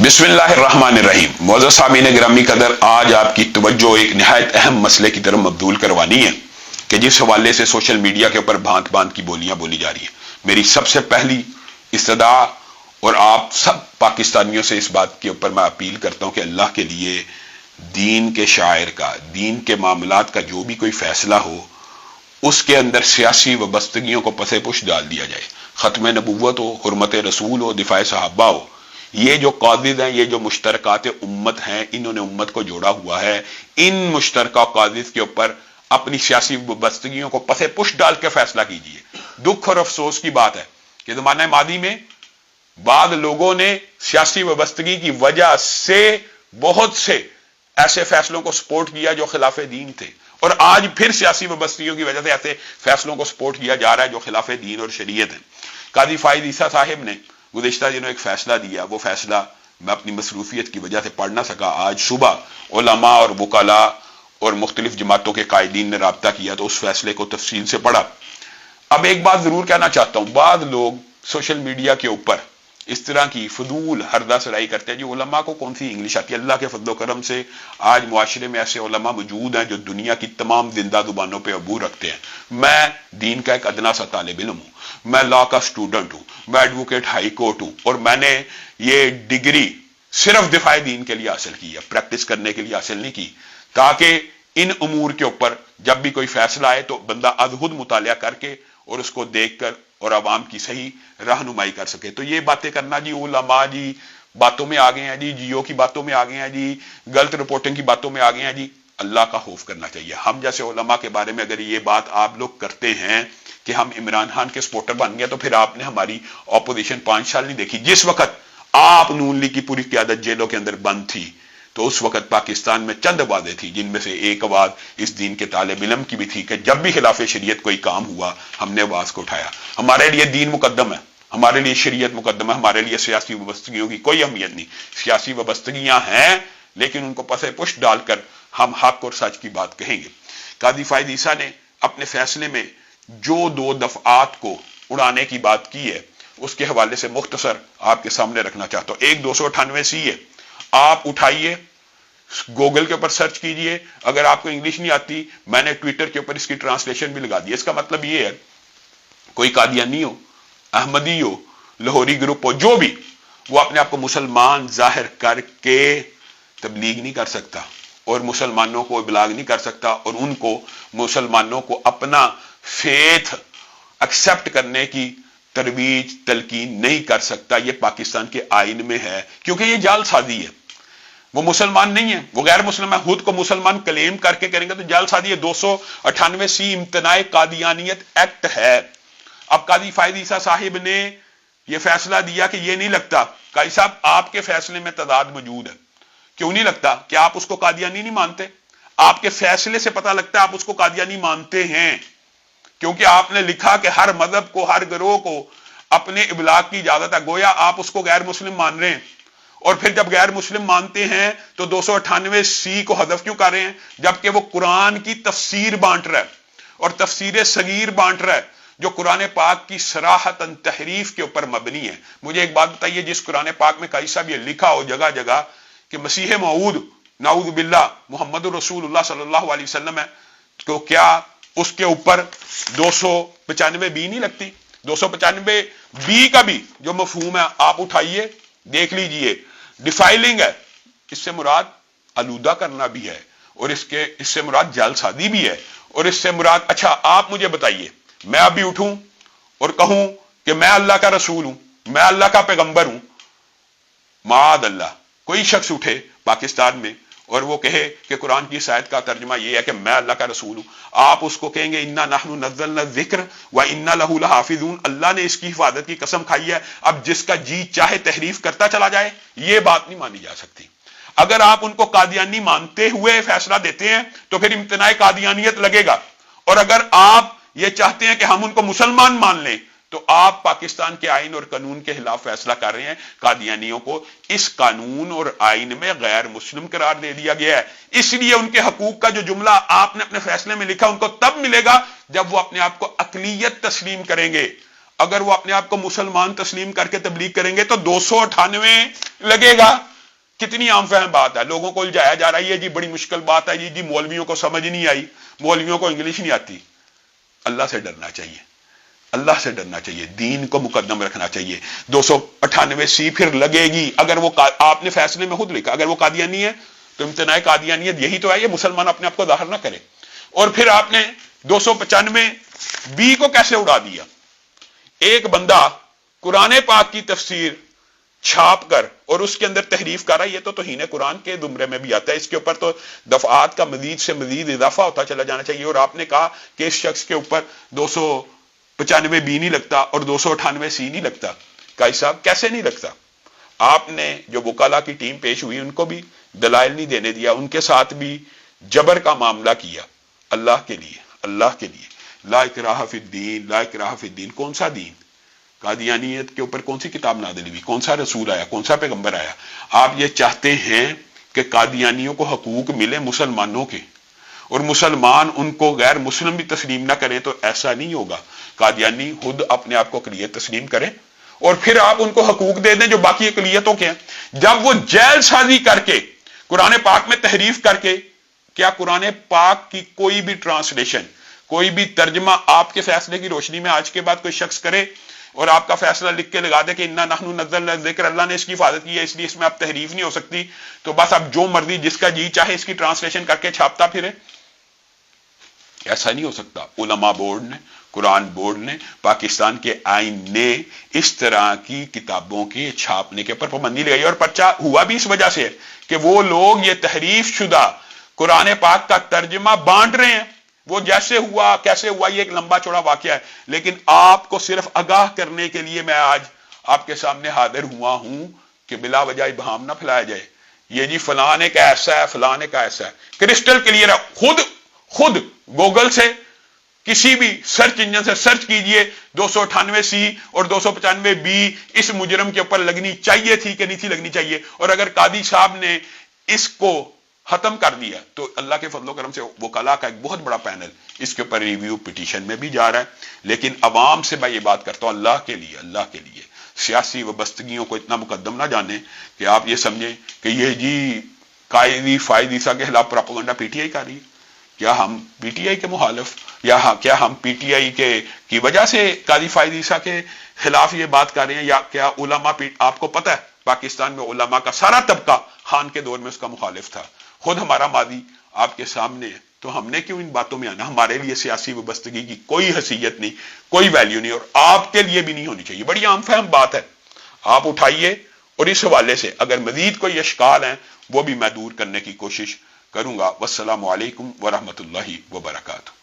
बिस्मिल्लाहिर्रहमानिर्रहीम। मुअज़्ज़ज़ सामीन गिरामी कदर, आज आपकी तवज्जो एक निहायत अहम मसले की तरफ मबदूल करवानी है कि जिस हवाले से सोशल मीडिया के ऊपर भांत भांत की बोलियां बोली जा रही हैं। मेरी सबसे पहली इस्तदा और आप सब पाकिस्तानियों से इस बात के ऊपर मैं अपील करता हूं कि अल्लाह के लिए दीन के शायर का, दीन के मामलात का जो भी कोई फैसला हो, उसके अंदर सियासी वबस्तगियों को पसे पुश डाल दिया जाए। खत्म नबुव्वत हो, हुर्मत रसूल हो, दिफाए सहाबा हो, ये जो कादिद हैं, ये जो मुश्तरकात उम्मत हैं, इन्होंने उम्मत को जोड़ा हुआ है। इन मुश्तरका कादिद के ऊपर अपनी सियासी वबस्तगियों को पसे पुश डाल के फैसला कीजिए। दुख और अफसोस की बात है कि ज़माने मादी में बाद लोगों ने सियासी वबस्तगी की वजह से बहुत से ऐसे फैसलों को सपोर्ट किया जो खिलाफ दीन थे, और आज फिर सियासी वबस्तगियों की वजह से ऐसे फैसलों को सपोर्ट किया जा रहा है जो खिलाफ दीन और शरीयत है। कादी फाइज ईसा साहिब ने गुज़िश्ता दिनों एक फैसला दिया, वो फैसला मैं अपनी मसरूफियत की वजह से पढ़ ना सका। आज सुबह उलमा और वुकला और मुख्तलिफ जमातों के कायदीन ने राब्ता किया तो उस फैसले को तफसील से पढ़ा। अब एक बात जरूर कहना चाहता हूं, बाद लोग सोशल मीडिया के ऊपर इस तरह की फजूल हरदा सराई करते हैं जी उलमा को कौन सी इंग्लिश आती है। अल्लाह के फजलो करम से आज मुआशरे में ऐसे उलमा मौजूद हैं जो दुनिया की तमाम जिंदा जुबानों पे अबू रखते हैं। मैं दीन का एक अदना सा तालिब इल्म हूं, मैं लॉ का स्टूडेंट हूं, मैं एडवोकेट हाई कोर्ट हूं, और मैंने ये डिग्री सिर्फ दिफाए दीन के लिए हासिल की है, प्रैक्टिस करने के लिए हासिल नहीं की, ताकि इन उमूर के ऊपर जब भी कोई फैसला आए तो बंदा अदहुद मुतालिया करके और उसको देखकर और आवाम की सही रहनुमाई कर सके। तो ये बातें करना जी उलमा जी बातों में आ गए हैं, जी जियो की बातों में आ गए हैं, जी गलत रिपोर्टिंग की बातों में आ गए हैं, जी अल्लाह का खौफ करना चाहिए। हम जैसे उलमा के बारे में अगर ये बात आप लोग करते हैं कि हम इमरान खान के सपोर्टर बन गए, तो फिर आपने हमारी ऑपोजिशन 5 साल नहीं देखी। जिस वक्त आप नून लीग की पूरी क्यादत जेलों के अंदर बंद थी, तो उस वक्त पाकिस्तान में चंद आवाजें थी, जिनमें से एक आवाज इस दीन के तालिब इल्म की भी थी कि जब भी खिलाफ शरीयत कोई काम हुआ हमने आवाज को उठाया। हमारे लिए दीन मुकद्दम है, हमारे लिए शरीयत मुकद्दम है, हमारे लिए सियासी वबस्तगियों की कोई अहमियत नहीं। सियासी वबस्तगियां हैं लेकिन उनको पसे पुश डालकर हम हक और सच की बात कहेंगे। कादी फाइज ईसा ने अपने फैसले में जो 2 दफआत को उड़ाने की बात की है, उसके हवाले से मुख्तसर आपके सामने रखना चाहता हूं। एक 298C है, आप उठाइए, गूगल के ऊपर सर्च कीजिए। अगर आपको इंग्लिश नहीं आती, मैंने ट्विटर के ऊपर इसकी ट्रांसलेशन भी लगा दी। इसका मतलब ये है, कोई कादियानी हो, अहमदी हो, लाहौरी ग्रुप हो, जो भी, वो अपने आप को मुसलमान जाहिर करके तबलीग नहीं कर सकता और मुसलमानों को इबलाग नहीं कर सकता और उनको मुसलमानों को अपना फेथ एक्सेप्ट करने की तरवीज तलकीन नहीं कर सकता। ये पाकिस्तान के आइन में है, क्योंकि ये जालसाजी है। वो मुसलमान नहीं है, वो गैर मुसलमान, खुद को मुसलमान क्लेम करके करेंगे तो जालसाजी है। 298C इम्तनाए कादियानियत एक्ट है। अब कादी फाइज ईसा साहिब ने यह फैसला दिया कि यह नहीं लगता, काजी साहब आपके फैसले में तदाद मौजूद है। क्यों नहीं लगता? कि आप उसको कादियानी नहीं मानते? आपके फैसले से पता लगता है आप उसको कादियानी मानते हैं, क्योंकि आपने लिखा कि हर मजहब को, हर गिरोह को अपने इबलाग की इजाजत है। गोया आप उसको गैर मुस्लिम मान रहे हैं, और फिर जब गैर मुस्लिम मानते हैं तो 298C को हदफ क्यों कर रहे हैं? जबकि वो कुरान की तफसीर बांट रहा है और तफसीर सगीर बांट रहा है, जो कुरान पाक की सराहतन तहरीफ के ऊपर मबनी है। मुझे एक बात बताइए, जिस कुरान पाक में काई साहब ये लिखा हो जगह जगह कि मसीह मऊद नाऊज़ बिल्लाह मुहम्मद रसूलुल्लाह सल्लल्लाहु अलैहि वसल्लम है, तो क्या उसके ऊपर 295B नहीं लगती? 295B का भी जो मफहूम है आप उठाइए, देख लीजिए। डिफाइलिंग है, इससे मुराद आलूदा करना भी है, और इससे मुराद जालसाजी भी है, और इससे मुराद, अच्छा आप मुझे बताइए, मैं अभी उठूं और कहूं कि मैं अल्लाह का रसूल हूं, मैं अल्लाह का पैगंबर हूं, माद अल्लाह कोई शख्स उठे पाकिस्तान में और वो कहे कि कुरान की शायद का तर्जुमा ये है कि मैं अल्लाह का रसूल हूं, आप उसको कहेंगे इन्ना नहनु नज़्ज़लना ज़िक्र व इन्ना लहू लहाफ़िज़ून, अल्लाह ने इसकी हिफाजत की कसम खाई है। अब जिसका जी चाहे तहरीफ करता चला जाए, ये बात नहीं मानी जा सकती। अगर आप उनको कादियानी मानते हुए फैसला देते हैं तो फिर इम्तनाए कादियानियत लगेगा, और अगर आप ये चाहते हैं कि हम उनको मुसलमान मान लें तो आप पाकिस्तान के आइन और कानून के खिलाफ फैसला कर रहे हैं। कादियानियों को इस कानून और आइन में गैर मुस्लिम करार दे दिया गया है, इसलिए उनके हकूक का जो जुमला आपने अपने फैसले में लिखा उनको तब मिलेगा जब वो अपने आप को अकलियत तस्लीम करेंगे। अगर वो अपने आप को मुसलमान तस्लीम करके तबलीग करेंगे तो 298 लगेगा, کتنی عام فہم بات ہے، لوگوں کو الجھایا جا رہا ہے یہ جی بڑی مشکل بات ہے، جی مولویوں کو سمجھ نہیں آئی، مولویوں کو انگلش نہیں آتی۔ اللہ سے ڈرنا چاہیے، اللہ سے ڈرنا چاہیے، دین کو مقدم رکھنا چاہیے۔ 298 پھر لگے گی، اگر وہ آپ نے فیصلے میں خود لکھا اگر وہ قادیانی ہے تو امتناع قادیانیت یہی تو ہے، یہ مسلمان اپنے آپ کو ظاہر نہ کرے۔ اور پھر آپ نے 295 کو کیسے اڑا دیا؟ ایک بندہ قرآن پاک کی تفسیر چھاپ کر اور اس کے اندر تحریف کر رہا ہے، یہ تو توہین قرآن کے زمرے میں بھی آتا ہے، اس کے اوپر تو دفعات کا مزید سے مزید اضافہ ہوتا چلا جانا چاہیے۔ اور آپ نے کہا کہ اس شخص کے اوپر 295 نہیں لگتا اور 298 نہیں لگتا۔ قاضی صاحب کیسے نہیں لگتا؟ آپ نے جو وکلاء کی ٹیم پیش ہوئی ان کو بھی دلائل نہیں دینے دیا، ان کے ساتھ بھی جبر کا معاملہ کیا۔ اللہ کے لیے، اللہ کے لیے، لا اکراہ فی الدین، لا اکراہ فی الدین، کون سا دین؟ قادیانیت کے اوپر کون سی کتاب نازل ہوئی؟ کون سا رسول آیا؟ کون سا پیغمبر آیا؟ آپ یہ چاہتے ہیں کہ قادیانیوں کو حقوق ملے مسلمانوں کے، اور مسلمان ان کو غیر مسلم بھی تسلیم نہ کریں، تو ایسا نہیں ہوگا۔ قادیانی خود اپنے آپ کو اقلیت تسلیم کریں اور پھر آپ ان کو حقوق دے دیں جو باقی اقلیتوں کے ہیں۔ جب وہ جیل سازی کر کے قرآن پاک میں تحریف کر کے، کیا قرآن پاک کی کوئی بھی ٹرانسلیشن، کوئی بھی ترجمہ آپ کے فیصلے کی روشنی میں آج کے بعد کوئی شخص کرے اور آپ کا فیصلہ لکھ کے لگا دے کہ انا نحن نزلنا الذکر، اللہ نے اس کی حفاظت کی ہے اس لیے اس میں اب تحریف نہیں ہو سکتی، تو بس اب جو مرضی جس کا جی چاہے اس کی ٹرانسلیشن کر کے چھاپتا پھرے؟ ایسا نہیں ہو سکتا۔ علماء بورڈ نے، قرآن بورڈ نے، پاکستان کے آئین نے اس طرح کی کتابوں کے چھاپنے کے اوپر پابندی لگائی، اور پرچہ ہوا بھی اس وجہ سے کہ وہ لوگ یہ تحریف شدہ قرآن پاک کا ترجمہ بانٹ رہے ہیں۔ وہ جیسے ہوا کیسے ہوا یہ ایک لمبا چوڑا واقعہ ہے، لیکن آپ کو صرف آگاہ کرنے کے لیے میں آج آپ کے سامنے حاضر ہوا ہوں کہ بلا وجہ ابہام نہ پھیلایا جائے، یہ جی فلاں ایک ایسا ہے، فلاں ایک ایسا ہے، کرسٹل کلیئر ہے۔ خود گوگل سے کسی بھی سرچ انجن سے سرچ کیجئے 298 اور 295 اس مجرم کے اوپر لگنی چاہیے تھی کہ نہیں تھی لگنی چاہیے، اور اگر قاضی صاحب نے اس کو ختم کر دیا تو اللہ کے فضل و کرم سے وکلاء کا ایک بہت بڑا پینل اس کے اوپر ریویو پٹیشن میں بھی جا رہا ہے۔ لیکن عوام سے میں یہ بات کرتا ہوں اللہ کے لیے سیاسی وابستگیوں کو اتنا مقدم نہ جانیں کہ آپ یہ سمجھیں کہ یہ جی قائدی فائد عیسیٰ کے خلاف پراپیگنڈا پی ٹی آئی کر رہی ہے۔ کیا ہم پی ٹی آئی کے مخالف، یا کیا ہم پی ٹی آئی کی وجہ سے قاضی فائد عیسیٰ کے خلاف یہ بات کر رہے ہیں، یا کیا علماء آپ کو پتہ ہے پاکستان میں علماء کا سارا طبقہ خان کے دور میں اس کا مخالف تھا، خود ہمارا ماضی آپ کے سامنے ہے، تو ہم نے کیوں ان باتوں میں آنا؟ ہمارے لیے سیاسی وابستگی کی کوئی حیثیت نہیں، کوئی ویلیو نہیں، اور آپ کے لیے بھی نہیں ہونی چاہیے۔ بڑی عام فہم بات ہے، آپ اٹھائیے، اور اس حوالے سے اگر مزید کوئی اشکال ہیں وہ بھی میں دور کرنے کی کوشش کروں گا۔ والسلام علیکم ورحمۃ اللہ وبرکاتہ۔